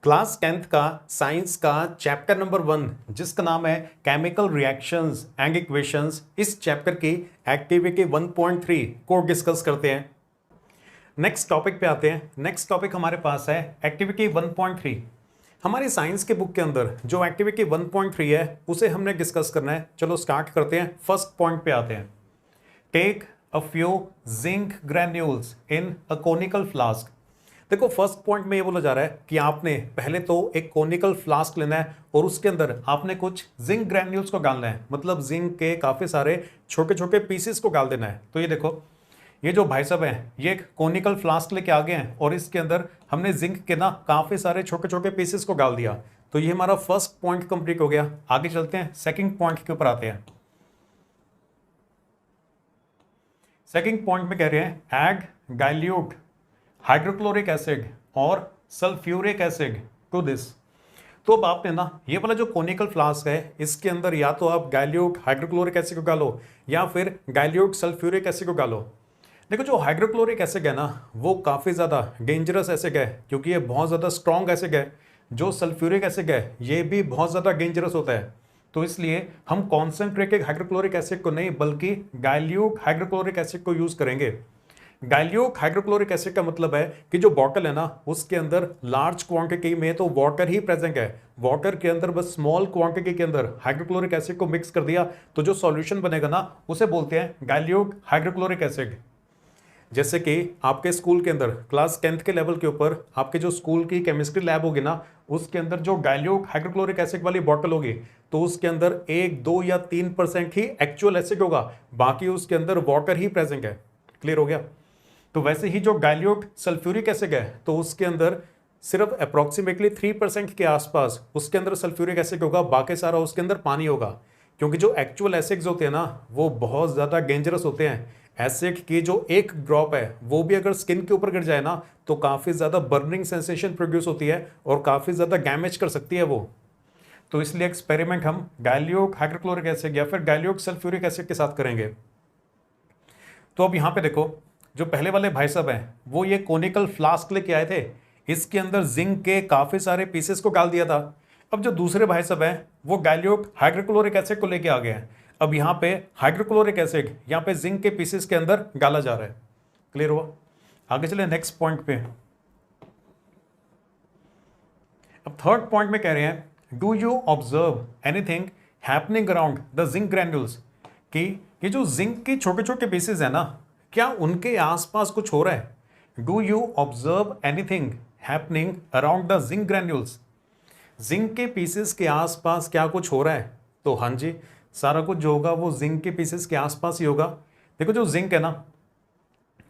Class 10th का science का chapter number 1 जिसका नाम है केमिकल रिएक्शंस एंड इक्वेशंस, इस चैप्टर की एक्टिविटी 1.3 को डिस्कस करते हैं। नेक्स्ट टॉपिक पे आते हैं। नेक्स्ट टॉपिक हमारे पास है एक्टिविटी 1.3। हमारी साइंस के बुक के अंदर जो एक्टिविटी 1.3 है उसे हमने डिस्कस करना है। चलो स्टार्ट करते हैं। फर्स्ट पॉइंट पे आते हैं। Take a few zinc granules in a conical flask. देखो, फर्स्ट पॉइंट में ये बोला जा रहा है कि आपने पहले तो एक कोनिकल फ्लास्क लेना है और उसके अंदर आपने कुछ जिंक ग्रैन्यूल्स को डालना है, मतलब जिंक के काफी सारे छोटे छोटे पीसेस को डाल देना है। तो ये देखो, ये जो भाई साहब हैं ये एक कोनिकल फ्लास्क लेके आ गए हैं और इसके अंदर हमने जिंक के ना काफी सारे छोटे छोटे पीसेस को डाल दिया। तो ये हमारा फर्स्ट पॉइंट कंप्लीट हो गया। आगे चलते हैं, सेकंड पॉइंट के ऊपर आते हैं। सेकंड पॉइंट में कह रहे हैं ऐड डाइल्यूट हाइड्रोक्लोरिक एसिड और सल्फ्यूरिक एसिड टू दिस। तो अब आपने ना ये वाला जो कोनिकल फ्लास्क है इसके अंदर या तो आप डाइल्यूट हाइड्रोक्लोरिक एसिड को डालो या फिर डाइल्यूट सल्फ्यूरिक एसिड को डालो। देखो, जो हाइड्रोक्लोरिक एसिड है ना वो काफ़ी ज़्यादा डेंजरस एसिड है क्योंकि ये बहुत ज़्यादा स्ट्रॉन्ग एसिड है। जो सल्फ्यूरिक एसिड है ये भी बहुत ज़्यादा डेंजरस होता है। तो इसलिए हम कॉन्सेंट्रेटेड हाइड्रोक्लोरिक एसिड को नहीं बल्कि डाइल्यूट हाइड्रोक्लोरिक एसिड को यूज़ करेंगे। डाइल्यूट हाइड्रोक्लोरिक एसिड का मतलब है कि जो बॉटल है ना उसके अंदर लार्ज क्वांटिटी में तो वाटर ही प्रेजेंट है। वाटर के अंदर बस स्मॉल क्वांटिटी के अंदर हाइड्रोक्लोरिक एसिड को मिक्स कर दिया तो जो सॉल्यूशन बनेगा ना उसे बोलते हैं डाइल्यूट हाइड्रोक्लोरिक एसिड। जैसे कि आपके स्कूल के अंदर क्लास 10th के लेवल के ऊपर आपके जो स्कूल की केमिस्ट्री लैब होगी ना उसके अंदर जो डाइल्यूट हाइड्रोक्लोरिक एसिड वाली बॉटल होगी तो उसके अंदर 1, 2 या 3% ही एक्चुअल एसिड होगा, बाकी उसके अंदर वाटर ही प्रेजेंट है। क्लियर हो गया? तो वैसे ही जो डाइल्यूट सल्फ्यूरिक एसिड है तो उसके अंदर सिर्फ अप्रॉक्सीमेटली 3% के आसपास उसके अंदर सल्फ्यूरिक एसिड होगा, बाकी सारा उसके अंदर पानी होगा। क्योंकि जो एक्चुअल एसिड्स होते हैं ना वो बहुत ज़्यादा डेंजरस होते हैं। एसिड की जो एक ड्रॉप है वो भी अगर स्किन के ऊपर गिर जाए ना तो काफ़ी ज़्यादा बर्निंग सेंसेशन प्रोड्यूस होती है और काफ़ी ज़्यादा डैमेज कर सकती है वो। तो इसलिए एक्सपेरिमेंट हम डाइल्यूट हाइड्रोक्लोरिक एसिड या फिर डाइल्यूट सल्फ्यूरिक एसिड के साथ करेंगे। तो अब यहाँ पे देखो, जो पहले वाले भाई साहब हैं वो ये कोनिकल फ्लास्क लेके आए थे, इसके अंदर जिंक के काफ़ी सारे पीसेस को डाल दिया था। अब जो दूसरे भाई साहब हैं वो डाइल्यूट हाइड्रोक्लोरिक एसिड को लेके आ गए हैं। अब यहाँ पे हाइड्रोक्लोरिक एसिड यहाँ पे जिंक के पीसेस के अंदर डाला जा रहा है। क्लियर हुआ? आगे चले नेक्स्ट पॉइंट पे। अब थर्ड पॉइंट में कह रहे हैं do you observe anything happening around the zinc granules, कि ये जो जिंक के छोटे छोटे पीसेस है ना क्या उनके आसपास कुछ हो रहा है? Do you observe anything happening around the zinc granules, zinc के पीसेस के आसपास क्या कुछ हो रहा है? तो हाँ जी, सारा कुछ जो होगा वो जिंक के पीसेस के आसपास ही होगा। देखो, जो जिंक है ना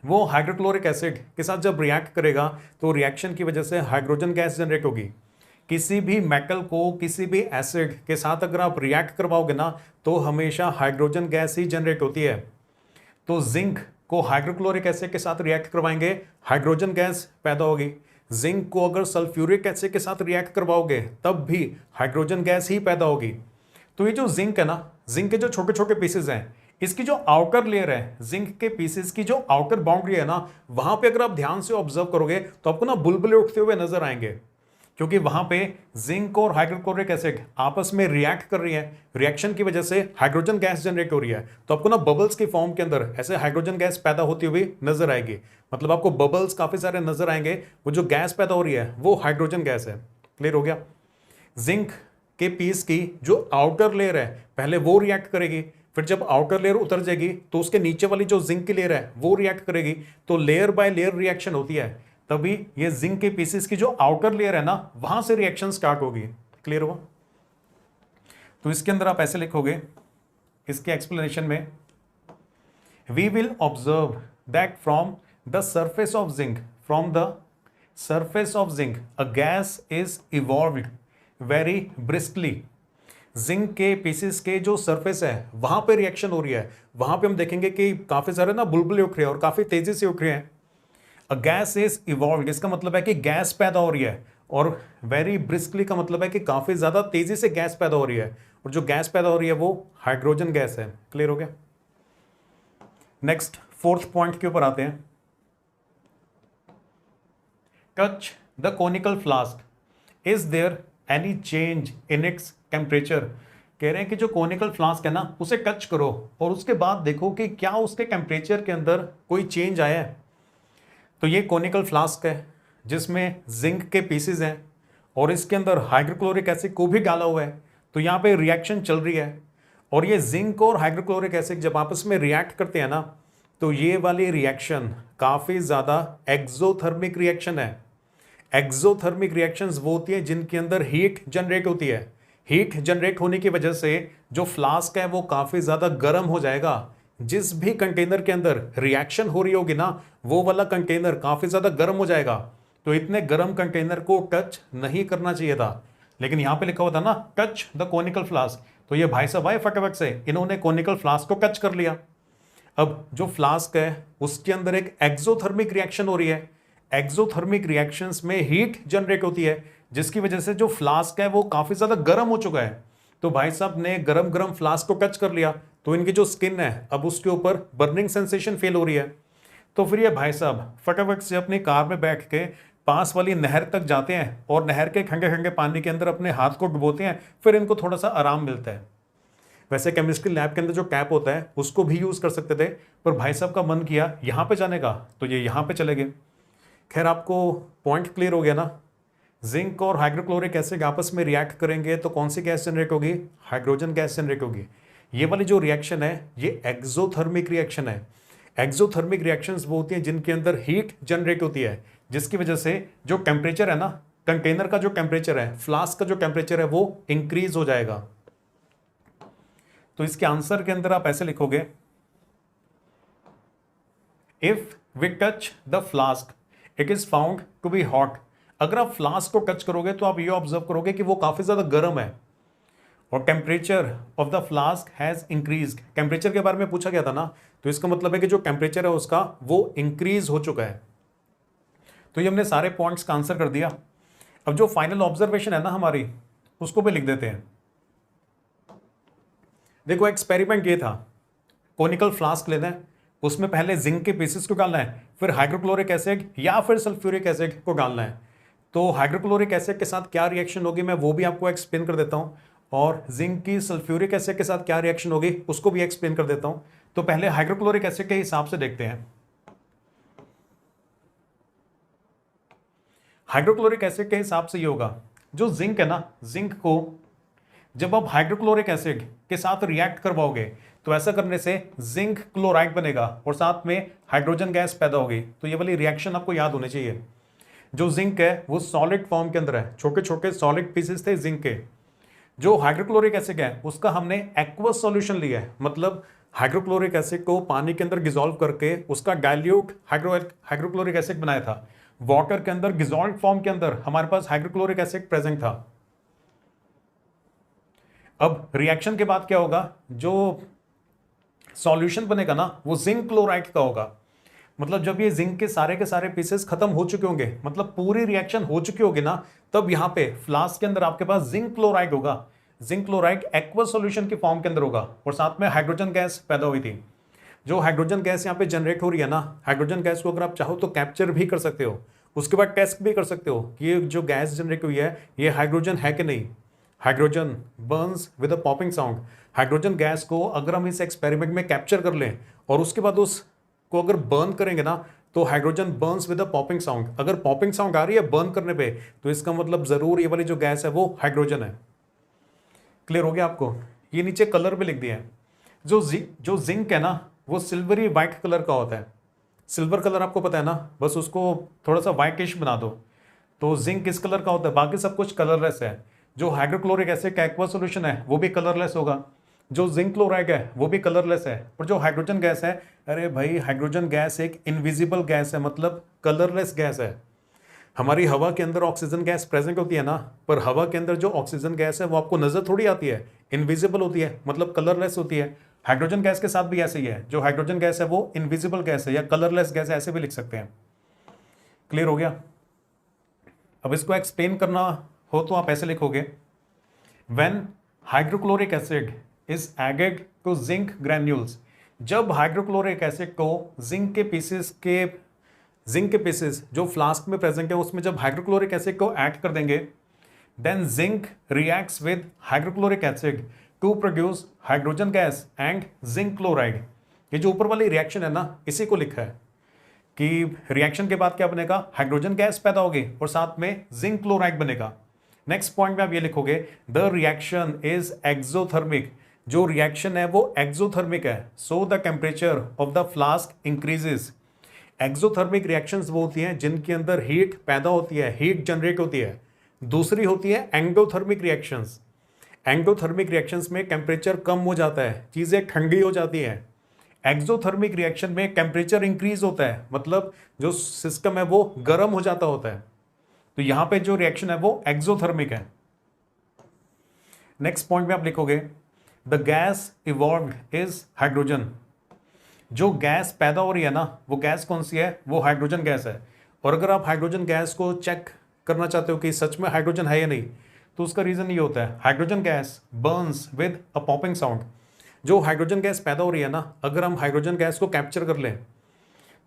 वो हाइड्रोक्लोरिक एसिड के साथ जब रिएक्ट करेगा तो रिएक्शन की वजह से हाइड्रोजन गैस जनरेट होगी। किसी भी मेटल को किसी भी एसिड के साथ अगर आप रिएक्ट करवाओगे ना तो हमेशा हाइड्रोजन गैस ही जनरेट होती है। तो जिंक को हाइड्रोक्लोरिक एसिड के साथ रिएक्ट करवाएंगे, हाइड्रोजन गैस पैदा होगी। जिंक को अगर सल्फ्यूरिक एसिड के साथ रिएक्ट करवाओगे तब भी हाइड्रोजन गैस ही पैदा होगी। तो ये जो जिंक है ना, जिंक के जो छोटे छोटे पीसेस हैं इसकी जो आउटर लेयर है, जिंक के पीसेस की जो आउटर बाउंड्री है ना वहां पे अगर आप ध्यान से ऑब्जर्व करोगे तो आपको ना बुलबुले उठते हुए नजर आएंगे, क्योंकि वहां पे जिंक और हाइड्रोक्लोरिक एसिड आपस में रिएक्ट कर रही है। रिएक्शन की वजह से हाइड्रोजन गैस जनरेट हो रही है तो आपको ना बबल्स की फॉर्म के अंदर ऐसे हाइड्रोजन गैस पैदा होती हुई नजर आएगी। मतलब आपको बबल्स काफी सारे नजर आएंगे, वो जो गैस पैदा हो रही है वो हाइड्रोजन गैस है। क्लियर हो गया? जिंक के पीस की जो आउटर लेयर है पहले वो रिएक्ट करेगी, फिर जब आउटर लेयर उतर जाएगी तो उसके नीचे वाली जो जिंक की लेयर है वो रिएक्ट करेगी। तो लेयर बाय लेयर रिएक्शन होती है, तभी ये जिंक के पीसेस की जो आउटर लेयर है ना वहां से रिएक्शन स्टार्ट होगी। क्लियर हुआ? तो इसके अंदर आप ऐसे लिखोगे इसके एक्सप्लेनेशन में, we will observe that from the surface of zinc, फ्रॉम द surface of zinc a gas is evolved very briskly। Zinc के पीसेस के जो सरफेस है वहां पे रिएक्शन हो रही है, वहां पे हम देखेंगे कि काफी सारे ना बुलबुले उठ रहे हैं और काफी तेजी से उठ रहे हैं। अ गैस इज इवॉल्व, इसका मतलब है कि गैस पैदा हो रही है, और वेरी ब्रिस्कली का मतलब है कि काफी ज्यादा तेजी से गैस पैदा हो रही है, और जो गैस पैदा हो रही है वो हाइड्रोजन गैस है। क्लियर हो गया? नेक्स्ट फोर्थ पॉइंट के ऊपर आते हैं। Touch the conical flask is there any change in its temperature. कह रहे हैं कि जो कॉनिकल फ्लास्क है ना उसे टच करो और उसके बाद देखो कि क्या उसके टेम्परेचर के अंदर कोई चेंज आया है। तो ये कॉनिकल फ्लास्क है जिसमें जिंक के पीसेज हैं और इसके अंदर हाइड्रोक्लोरिक एसिड को भी डाला हुआ है। तो यहाँ पे रिएक्शन चल रही है और ये जिंक और हाइड्रोक्लोरिक एसिड जब आपस में रिएक्ट करते हैं ना तो ये वाली रिएक्शन काफ़ी ज़्यादा एक्सोथर्मिक रिएक्शन है। एक्सोथर्मिक रिएक्शंस वो होती हैं जिनके अंदर हीट जनरेट होती है। हीट जनरेट होने की वजह से जो फ्लास्क है वो काफ़ी ज़्यादा गर्म हो जाएगा। जिस भी कंटेनर के अंदर रिएक्शन हो रही होगी ना वो वाला कंटेनर काफ़ी ज़्यादा गर्म हो जाएगा। तो इतने गर्म कंटेनर को टच नहीं करना चाहिए था, लेकिन यहाँ पे लिखा हुआ था ना टच द कॉनिकल फ्लास्क। तो ये भाई साहब आए फटाफट से, इन्होंने कॉनिकल फ्लास्क को टच कर लिया। अब जो फ्लास्क है उसके अंदर एक एक्सोथर्मिक रिएक्शन हो रही है। एक्सोथर्मिक रिएक्शंस में हीट जनरेट होती है जिसकी वजह से जो फ्लास्क है वो काफ़ी ज़्यादा गर्म हो चुका है। तो भाई साहब ने गरम गरम फ्लास्क को टच कर लिया तो इनकी जो स्किन है अब उसके ऊपर बर्निंग सेंसेशन फील हो रही है। तो फिर ये भाई साहब फटाफट से अपनी कार में बैठ के पास वाली नहर तक जाते हैं और नहर के खंगे खंगे पानी के अंदर अपने हाथ को डुबोते हैं, फिर इनको थोड़ा सा आराम मिलता है। वैसे केमिस्ट्री लैब के अंदर जो कैप होता है उसको भी यूज़ कर सकते थे, पर भाई साहब का मन किया यहाँ पे जाने का तो ये यहाँ पे चले गए। खैर आपको पॉइंट क्लियर हो गया ना। जिंक और हाइड्रोक्लोरिक एसिड आपस में रिएक्ट करेंगे तो कौन सी गैस जनरेट होगी? हाइड्रोजन गैस जनरेट होगी। ये वाली जो रिएक्शन है ये एक्सोथर्मिक रिएक्शन है। एक्सोथर्मिक रिएक्शंस वो होती हैं जिनके अंदर हीट जनरेट होती है जिसकी वजह से जो टेम्परेचर है ना, कंटेनर का जो टेम्परेचर है, फ्लास्क का जो टेम्परेचर है वो इंक्रीज हो जाएगा। तो इसके आंसर के अंदर आप ऐसे लिखोगे, if we touch the flask it is found to be hot. अगर आप फ्लास्क को टच करोगे तो आप ये ऑब्जर्व करोगे कि वो काफी ज्यादा गर्म है और temperature of the flask has increase. Temperature के बारे में पूछा गया था ना, तो इसका मतलब है कि जो टेम्परेचर है उसका वो इंक्रीज हो चुका है। तो ये हमने सारे पॉइंट्स का आंसर कर दिया। अब जो फाइनल ऑब्जर्वेशन है ना हमारी उसको भी लिख देते हैं। देखो एक्सपेरिमेंट ये था, कॉनिकल फ्लास्क लेना है, उसमें पहले जिंक के पीसेस को डालना है, फिर हाइड्रोक्लोरिक एसिड या फिर सल्फ्यूरिक एसिड को डालना है। तो हाइड्रोक्लोरिक एसिड के साथ क्या रिएक्शन होगी मैं वो भी आपको एक्सप्लेन कर देता हूँ, और जिंक की सल्फ्यूरिक एसिड के साथ क्या रिएक्शन होगी उसको भी एक्सप्लेन कर देता हूँ। तो पहले हाइड्रोक्लोरिक एसिड के हिसाब से देखते हैं। हाइड्रोक्लोरिक एसिड के हिसाब से ये होगा, जो जिंक है ना, जिंक को जब आप हाइड्रोक्लोरिक एसिड के साथ रिएक्ट करवाओगे तो ऐसा करने से जिंक क्लोराइड बनेगा और साथ में हाइड्रोजन गैस पैदा होगी। तो ये वाली रिएक्शन आपको याद होनी चाहिए। जो जिंक है वो सॉलिड फॉर्म के अंदर है, छोटे छोटे सॉलिड पीसेस थे जिंक के। जो हाइड्रोक्लोरिक एसिड है उसका हमने एक्वस सॉल्यूशन लिया है, मतलब हाइड्रोक्लोरिक एसिड को पानी के अंदर डिसॉल्व करके उसका डाइल्यूट हाइड्रोक्लोरिक एसिड बनाया था। वाटर के अंदर डिसॉल्व फॉर्म के अंदर हमारे पास हाइड्रोक्लोरिक एसिड प्रेजेंट था। अब रिएक्शन के बाद क्या होगा, जो सॉल्यूशन बनेगा ना वो जिंक क्लोराइड का होगा। मतलब जब ये जिंक के सारे पीसेस खत्म हो चुके होंगे, मतलब पूरी रिएक्शन हो चुकी होगी ना, तब यहाँ पे फ्लास्क के अंदर आपके पास जिंक क्लोराइड होगा। जिंक क्लोराइड एक्वस सॉल्यूशन की फॉर्म के अंदर होगा और साथ में हाइड्रोजन गैस पैदा हुई थी। जो हाइड्रोजन गैस यहाँ पे जनरेट हो रही है ना, हाइड्रोजन गैस को अगर आप चाहो तो कैप्चर भी कर सकते हो, उसके बाद टेस्ट भी कर सकते हो कि ये जो गैस जनरेट हुई है ये हाइड्रोजन है कि नहीं। Hydrogen Burns with a popping sound. Hydrogen gas को अगर हम इस एक्सपेरिमेंट में कैप्चर कर लें और उसके बाद उसको अगर बर्न करेंगे ना तो hydrogen Burns with a popping sound. अगर पॉपिंग साउंड आ रही है बर्न करने पे तो इसका मतलब जरूर ये वाली जो गैस है वो हाइड्रोजन है। क्लियर हो गया आपको? ये नीचे कलर भी लिख दिया है। जो जिंक है ना वो सिल्वरी वाइट कलर का होता है। सिल्वर कलर आपको पता है ना, बस उसको थोड़ा सा वाइटिश बना दो। तो जिंक किस कलर का होता है? बाकी सब कुछ कलरलेस है। जो हाइड्रोक्लोरिक एसिड का एक्वा सॉल्यूशन है वो भी कलरलेस होगा, जो जिंक क्लोराइड है वो भी कलरलेस है, और जो हाइड्रोजन गैस है, अरे भाई हाइड्रोजन गैस एक इनविजिबल गैस है, मतलब कलरलेस गैस है। हमारी हवा के अंदर ऑक्सीजन गैस प्रेजेंट होती है ना, पर हवा के अंदर जो ऑक्सीजन गैस है वो आपको नजर थोड़ी आती है, इनविजिबल होती है, मतलब कलरलेस होती है। हाइड्रोजन गैस के साथ भी ऐसे ही है, जो हाइड्रोजन गैस है वो इनविजिबल गैस है या कलरलेस गैस है, ऐसे भी लिख सकते हैं। क्लियर हो गया? अब इसको एक्सप्लेन करना हो तो आप ऐसे लिखोगे, when hydrochloric acid is added to zinc granules. जब हाइड्रोक्लोरिक एसिड को जिंक के पीसेस जो फ्लास्क में प्रेजेंट है उसमें जब हाइड्रोक्लोरिक एसिड को ऐड कर देंगे then zinc reacts with hydrochloric acid to produce hydrogen gas and zinc chloride. ये जो ऊपर वाली रिएक्शन है ना, इसी को लिखा है कि रिएक्शन के बाद क्या बनेगा, हाइड्रोजन गैस पैदा होगी और साथ में जिंक क्लोराइड बनेगा। नेक्स्ट पॉइंट में आप ये लिखोगे द रिएक्शन इज एक्सोथर्मिक। जो रिएक्शन है वो एक्सोथर्मिक है, so the temperature of the flask increases. Exothermic reactions वो होती हैं जिनके अंदर हीट पैदा होती है, हीट जनरेट होती है। दूसरी होती है एंडोथर्मिक रिएक्शंस। एंडोथर्मिक रिएक्शंस में टेम्परेचर कम हो जाता है, चीज़ें ठंडी हो जाती हैं। एक्सोथर्मिक रिएक्शन में टेम्परेचर इंक्रीज होता है, मतलब जो सिस्टम है वो गर्म हो जाता होता है। तो यहां पे जो रिएक्शन है वो एक्सोथर्मिक है। नेक्स्ट पॉइंट में आप लिखोगे the gas evolved is hydrogen. जो गैस पैदा हो रही है ना, वो गैस कौन सी है, वो हाइड्रोजन गैस है। और अगर आप हाइड्रोजन गैस को चेक करना चाहते हो कि सच में हाइड्रोजन है या नहीं, तो उसका रीजन ये होता है hydrogen gas Burns with a popping sound. जो हाइड्रोजन गैस पैदा हो रही है ना, अगर हम हाइड्रोजन गैस को कैप्चर कर लें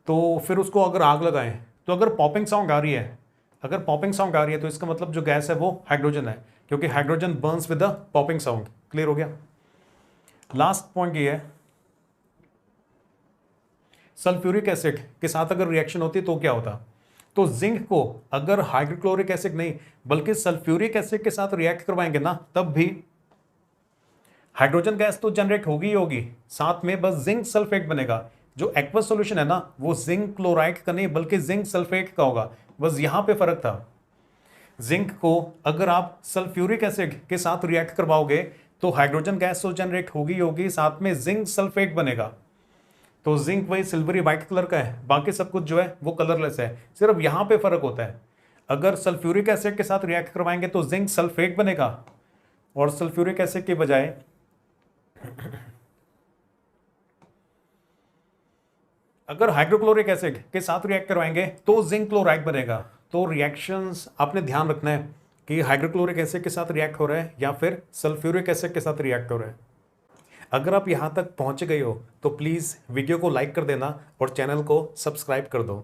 तो फिर उसको अगर आग लगाएं, तो अगर पॉपिंग साउंड आ रही है, तो इसका मतलब जो गैस है वो हाइड्रोजन है, क्योंकि hydrogen Burns with a popping sound. Clear हो गया। लास्ट पॉइंट ये है, सल्फ्यूरिक एसिड के साथ अगर रिएक्शन होती तो क्या होता। तो जिंक को अगर हाइड्रोक्लोरिक एसिड नहीं बल्कि सल्फ्यूरिक एसिड के साथ रिएक्ट करवाएंगे ना, तब भी हाइड्रोजन गैस तो जनरेट होगी ही होगी, साथ में बस जिंक सल्फेट बनेगा। जो एक्वस सॉल्यूशन है ना, वो जिंक क्लोराइड का नहीं बल्कि जिंक सल्फेट का होगा। बस यहां पे फर्क था। जिंक को अगर आप सल्फ्यूरिक एसिड के साथ रिएक्ट करवाओगे तो हाइड्रोजन गैस तो जनरेट होगी ही होगी, साथ में जिंक सल्फेट बनेगा। तो जिंक वही सिल्वरी वाइट कलर का है, बाकी सब कुछ जो है वो कलरलेस है। सिर्फ यहां पे फर्क होता है, अगर सल्फ्यूरिक एसिड के साथ रिएक्ट करवाएंगे तो जिंक सल्फेट बनेगा, और सल्फ्यूरिक एसिड के बजाय अगर हाइड्रोक्लोरिक एसिड के साथ रिएक्ट करवाएंगे तो जिंक क्लोराइड बनेगा। तो रिएक्शंस आपने ध्यान रखना है कि हाइड्रोक्लोरिक एसिड के साथ रिएक्ट हो रहा है या फिर सल्फ्यूरिक एसिड के साथ रिएक्ट हो रहा है। अगर आप यहां तक पहुंच गए हो तो प्लीज़ वीडियो को लाइक कर देना और चैनल को सब्सक्राइब कर दो।